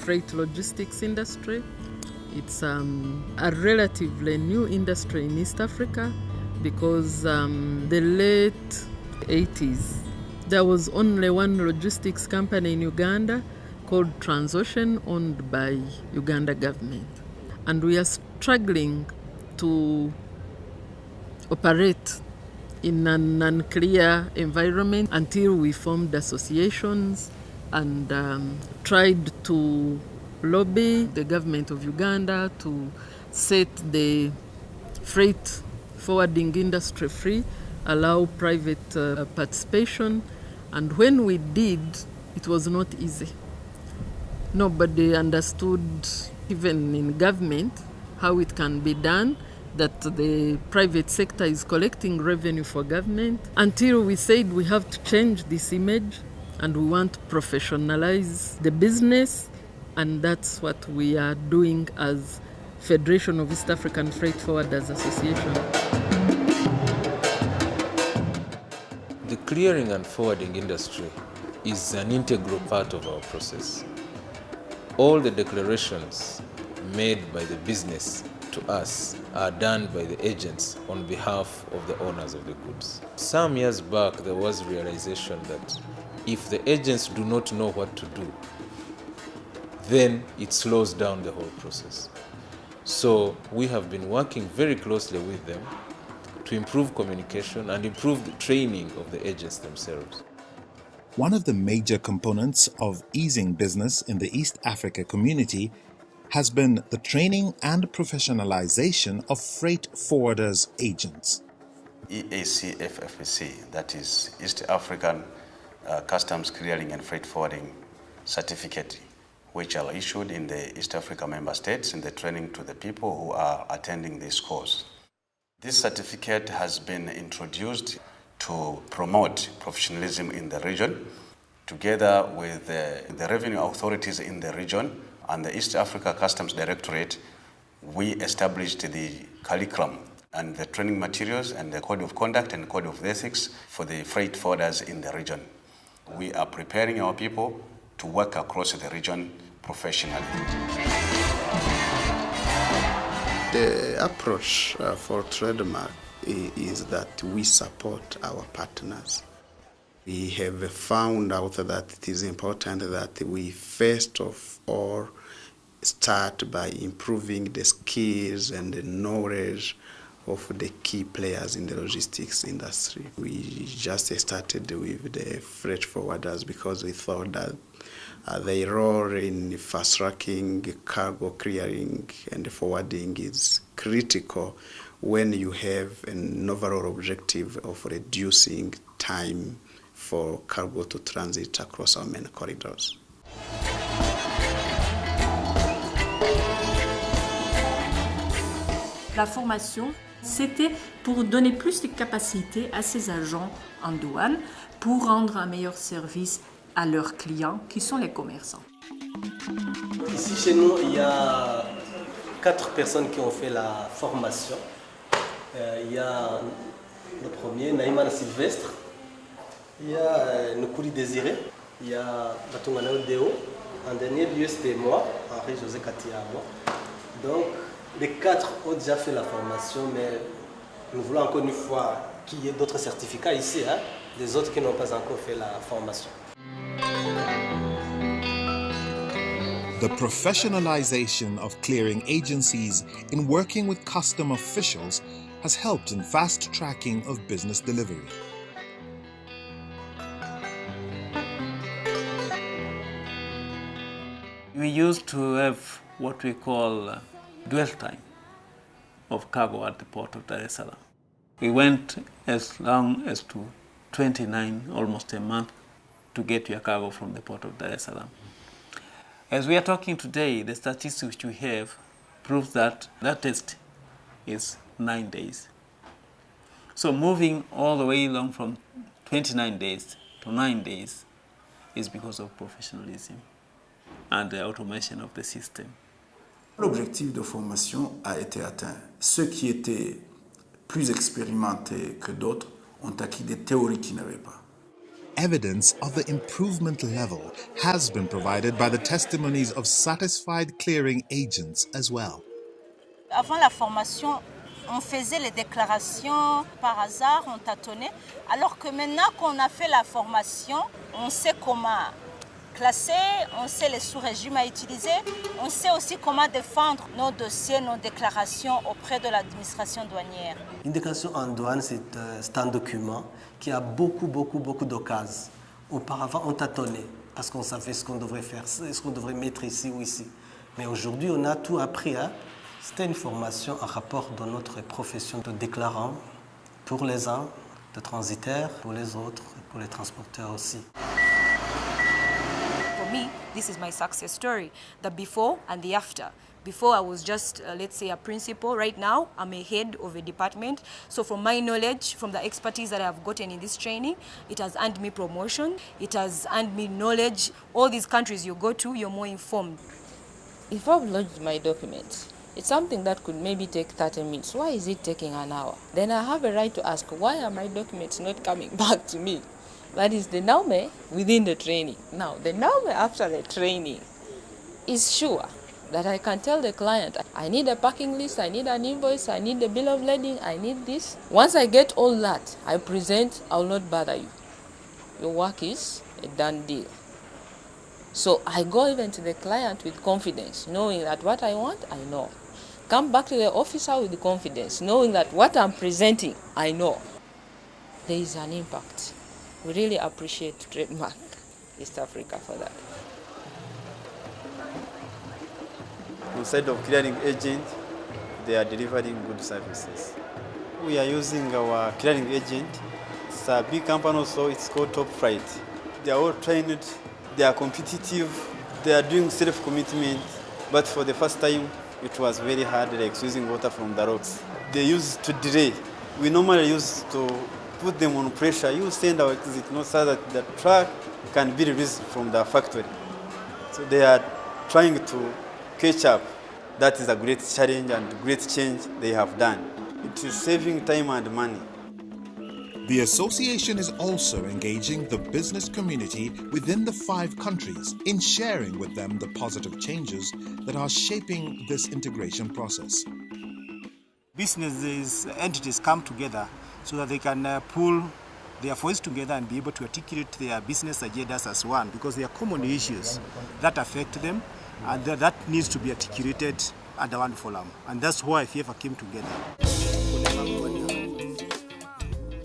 freight logistics industry. It's a relatively new industry in East Africa because the late 80s, there was only one logistics company in Uganda called Transocean, owned by Uganda government. And we are struggling to operate in an unclear environment until we formed associations and tried to lobby the government of Uganda to set the freight forwarding industry free, allow private participation. And when we did, it was not easy. Nobody understood, even in government, how it can be done, that the private sector is collecting revenue for government, until we said we have to change this image and we want to professionalize the business, and that's what we are doing as Federation of East African Freight Forwarders Association. The clearing and forwarding industry is an integral part of our process. All the declarations made by the business to us are done by the agents on behalf of the owners of the goods. Some years back, there was realization that if the agents do not know what to do, then it slows down the whole process. So we have been working very closely with them to improve communication and improve the training of the agents themselves. One of the major components of easing business in the East Africa community has been the training and professionalization of freight forwarders agents. EACFFPC, that is East African Customs Clearing and Freight Forwarding Certificate, which are issued in the East Africa member states in the training to the people who are attending this course. This certificate has been introduced to promote professionalism in the region, together with the revenue authorities in the region and the East Africa Customs Directorate. We established the curriculum and the training materials and the code of conduct and code of ethics for the freight forwarders in the region. We are preparing our people to work across the region professionally. The approach for trademark is that we support our partners. We have found out that it is important that we first of all start by improving the skills and the knowledge of the key players in the logistics industry. We just started with the freight forwarders because we thought that their role in fast-tracking, cargo clearing and forwarding is critical when you have an overall objective of reducing time for cargo to transit across our main corridors. La formation, c'était pour donner plus de capacité à ces agents en douane pour rendre un meilleur service à leurs clients, qui sont les commerçants. Ici chez nous, il y a 4 personnes qui ont fait la formation. Il y a le premier, Naïman Sylvestre. Il y a Nukuri Désiré. Il y a Batungana Deo. En dernier lieu, c'était moi, Henri-José Katiamo. Donc, les 4 ont déjà fait la formation, mais nous voulons encore une fois qu'il y ait d'autres certificats ici, hein, des autres qui n'ont pas encore fait la formation. The professionalization of clearing agencies in working with custom officials has helped in fast-tracking of business delivery. We used to have what we call dwell time of cargo at the port of Dar es Salaam. We went as long as to 29, almost a month, to get your cargo from the port of Dar es Salaam. As we are talking today, the statistics which we have prove that that test is 9 days. So moving all the way along from 29 days to 9 days is because of professionalism and the automation of the system. L'objectif de formation a été atteint. Ceux qui étaient plus expérimentés que d'autres ont acquis des théories qu'ils n'avaient pas. evidence of the improvement level has been provided by the testimonies of satisfied clearing agents as well. Avant la formation, on faisait les déclarations par hasard, on tâtonnait, alors que maintenant qu'on a fait la formation, on sait comment classer, on sait les sous-régimes à utiliser, on sait aussi comment défendre nos dossiers, nos déclarations auprès de l'administration douanière. Une déclaration en douane, c'est un document qui a beaucoup de cases. Auparavant, on tâtonnait parce qu'on savait ce qu'on devrait faire, ce qu'on devrait mettre ici ou ici. Mais aujourd'hui, on a tout appris. C'était une formation en rapport dans notre profession de déclarant pour les uns, de transitaires pour les autres, et pour les transporteurs aussi. For me, this is my success story, the before and the after. Before I was just, let's say, a principal. Right now, I'm a head of a department. So from my knowledge, from the expertise that I have gotten in this training, it has earned me promotion. It has earned me knowledge. All these countries you go to, you're more informed. If I've lodged my documents, it's something that could maybe take 30 minutes. Why is it taking an hour? Then I have a right to ask, why are my documents not coming back to me? That is the norm within the training. Now, the norm after the training is sure that I can tell the client, I need a packing list, I need an invoice, I need a bill of lading, I need this. Once I get all that, I present, I will not bother you. Your work is a done deal. So I go even to the client with confidence, knowing that what I want, I know. Come back to the officer with confidence, knowing that what I'm presenting, I know. There is an impact. We really appreciate Trademark East Africa for that. Instead of clearing agent, they are delivering good services. We are using our clearing agent. It's a big company also, it's called Top Flight. They are all trained, they are competitive, they are doing self-commitment, but for the first time, it was very hard, like squeezing water from the rocks. They used to delay. We normally used to put them on pressure. You send our exit note so that the truck can be released from the factory. So they are trying to catch up. That is a great challenge and great change they have done. It is saving time and money. The association is also engaging the business community within the 5 countries in sharing with them the positive changes that are shaping this integration process. Businesses, entities come together so that they can pull their voice together and be able to articulate their business agendas as one, because there are common issues that affect them and that needs to be articulated under one forum. And that's why FEAFFA came together.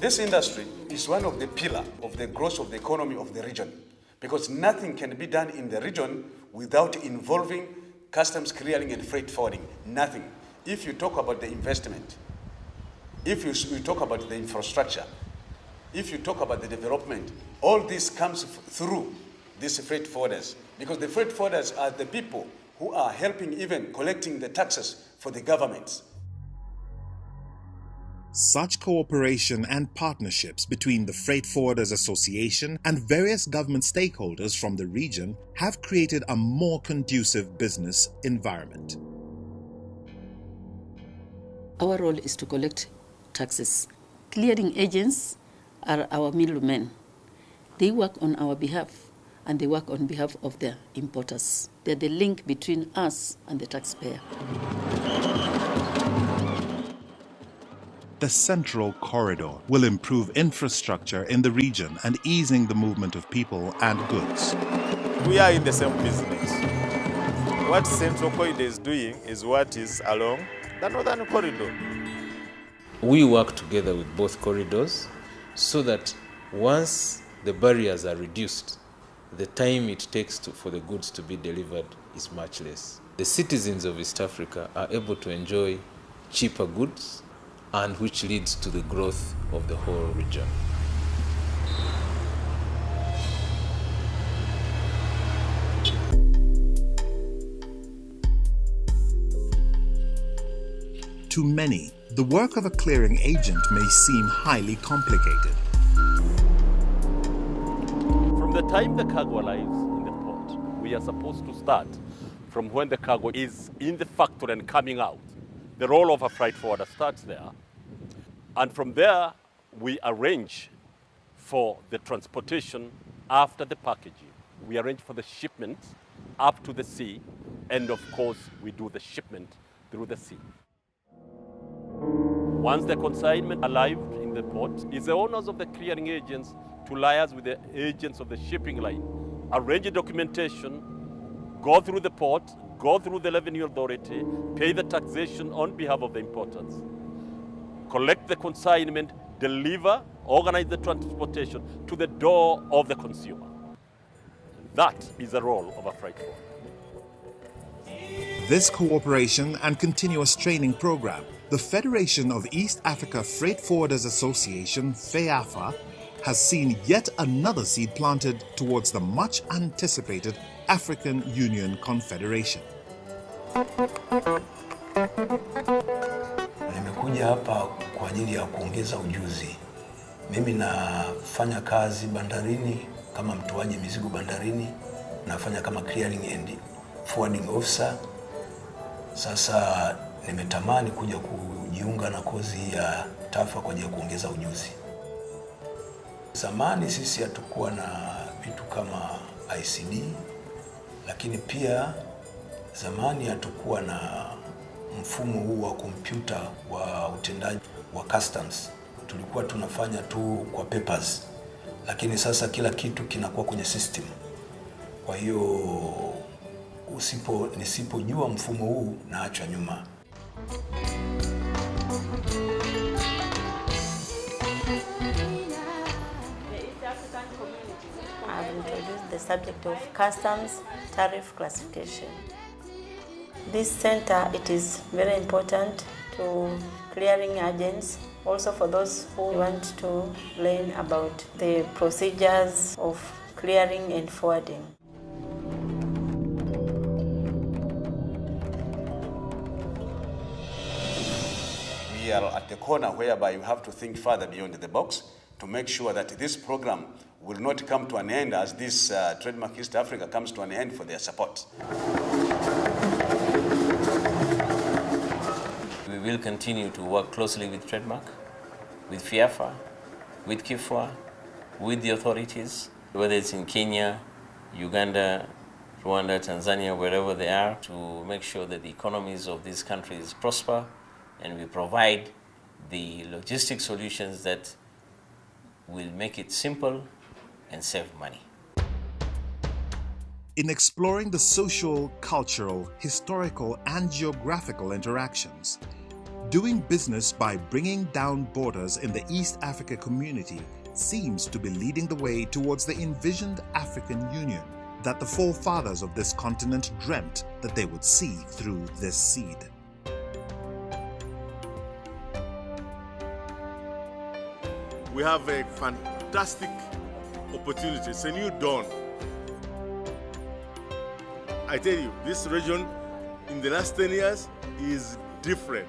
This industry is one of the pillars of the growth of the economy of the region, because nothing can be done in the region without involving customs clearing and freight forwarding. Nothing. If you talk about the investment, if you talk about the infrastructure, if you talk about the development, all this comes through these freight forwarders, because the freight forwarders are the people who are helping even collecting the taxes for the governments. Such cooperation and partnerships between the Freight Forwarders Association and various government stakeholders from the region have created a more conducive business environment. Our role is to collect taxes. Clearing agents are our middlemen. They work on our behalf and they work on behalf of the importers. They're the link between us and the taxpayer. The Central Corridor will improve infrastructure in the region and easing the movement of people and goods. We are in the same business. What Central Corridor is doing is what is along the Northern Corridor. We work together with both corridors so that once the barriers are reduced, the time it takes for the goods to be delivered is much less. The citizens of East Africa are able to enjoy cheaper goods, and which leads to the growth of the whole region. To many, the work of a clearing agent may seem highly complicated. From the time the cargo arrives in the port, we are supposed to start from when the cargo is in the factory and coming out. The role of a freight forwarder starts there. And from there, we arrange for the transportation after the packaging. We arrange for the shipment up to the sea, and of course, we do the shipment through the sea. Once the consignment arrived in the port, it's the owners of the clearing agents to liaise with the agents of the shipping line, arrange the documentation, go through the port, go through the revenue authority, pay the taxation on behalf of the importers, collect the consignment, deliver, organize the transportation to the door of the consumer. That is the role of a freight forwarder. This cooperation and continuous training program, the Federation of East Africa Freight Forwarders Association, FEAFFA, has seen yet another seed planted towards the much anticipated African Union Confederation. Nimekuja hapa kwa ajili ya kuongeza ujuzi. Mimi nafanya kazi bandarini kama mtoaji mizigo bandarini, nafanya kama clearing and forwarding officer. Sasa nimetamani kuja kujiunga na kozi ya TAFA kwa ajili ya kuongeza ujuzi. Zamani sisi hatukuwa na vitu kama ICD, lakini pia zamani hatukuwa na mfumo huu wa kompyuta wa utendaji wa customs. Tulikuwa tunafanya tu kwa papers, lakini sasa kila kitu kinakuwa kwenye system. Kwa hiyo nisipojua mfumo huu naachwa nyuma. I've introduced the subject of customs tariff classification. This center, it is very important to clearing agents, also for those who want to learn about the procedures of clearing and forwarding. We are at the corner whereby you have to think further beyond the box to make sure that this program will not come to an end as this Trademark East Africa comes to an end for their support. We will continue to work closely with Trademark, with FEAFFA, with KIFWA, with the authorities, whether it's in Kenya, Uganda, Rwanda, Tanzania, wherever they are, to make sure that the economies of these countries prosper and we provide the logistic solutions that will make it simple and save money. In exploring the social, cultural, historical, and geographical interactions, doing business by bringing down borders in the East Africa community seems to be leading the way towards the envisioned African Union that the forefathers of this continent dreamt that they would see through this seed. We have a fantastic opportunity. It's a new dawn. I tell you, this region in the last 10 years is different.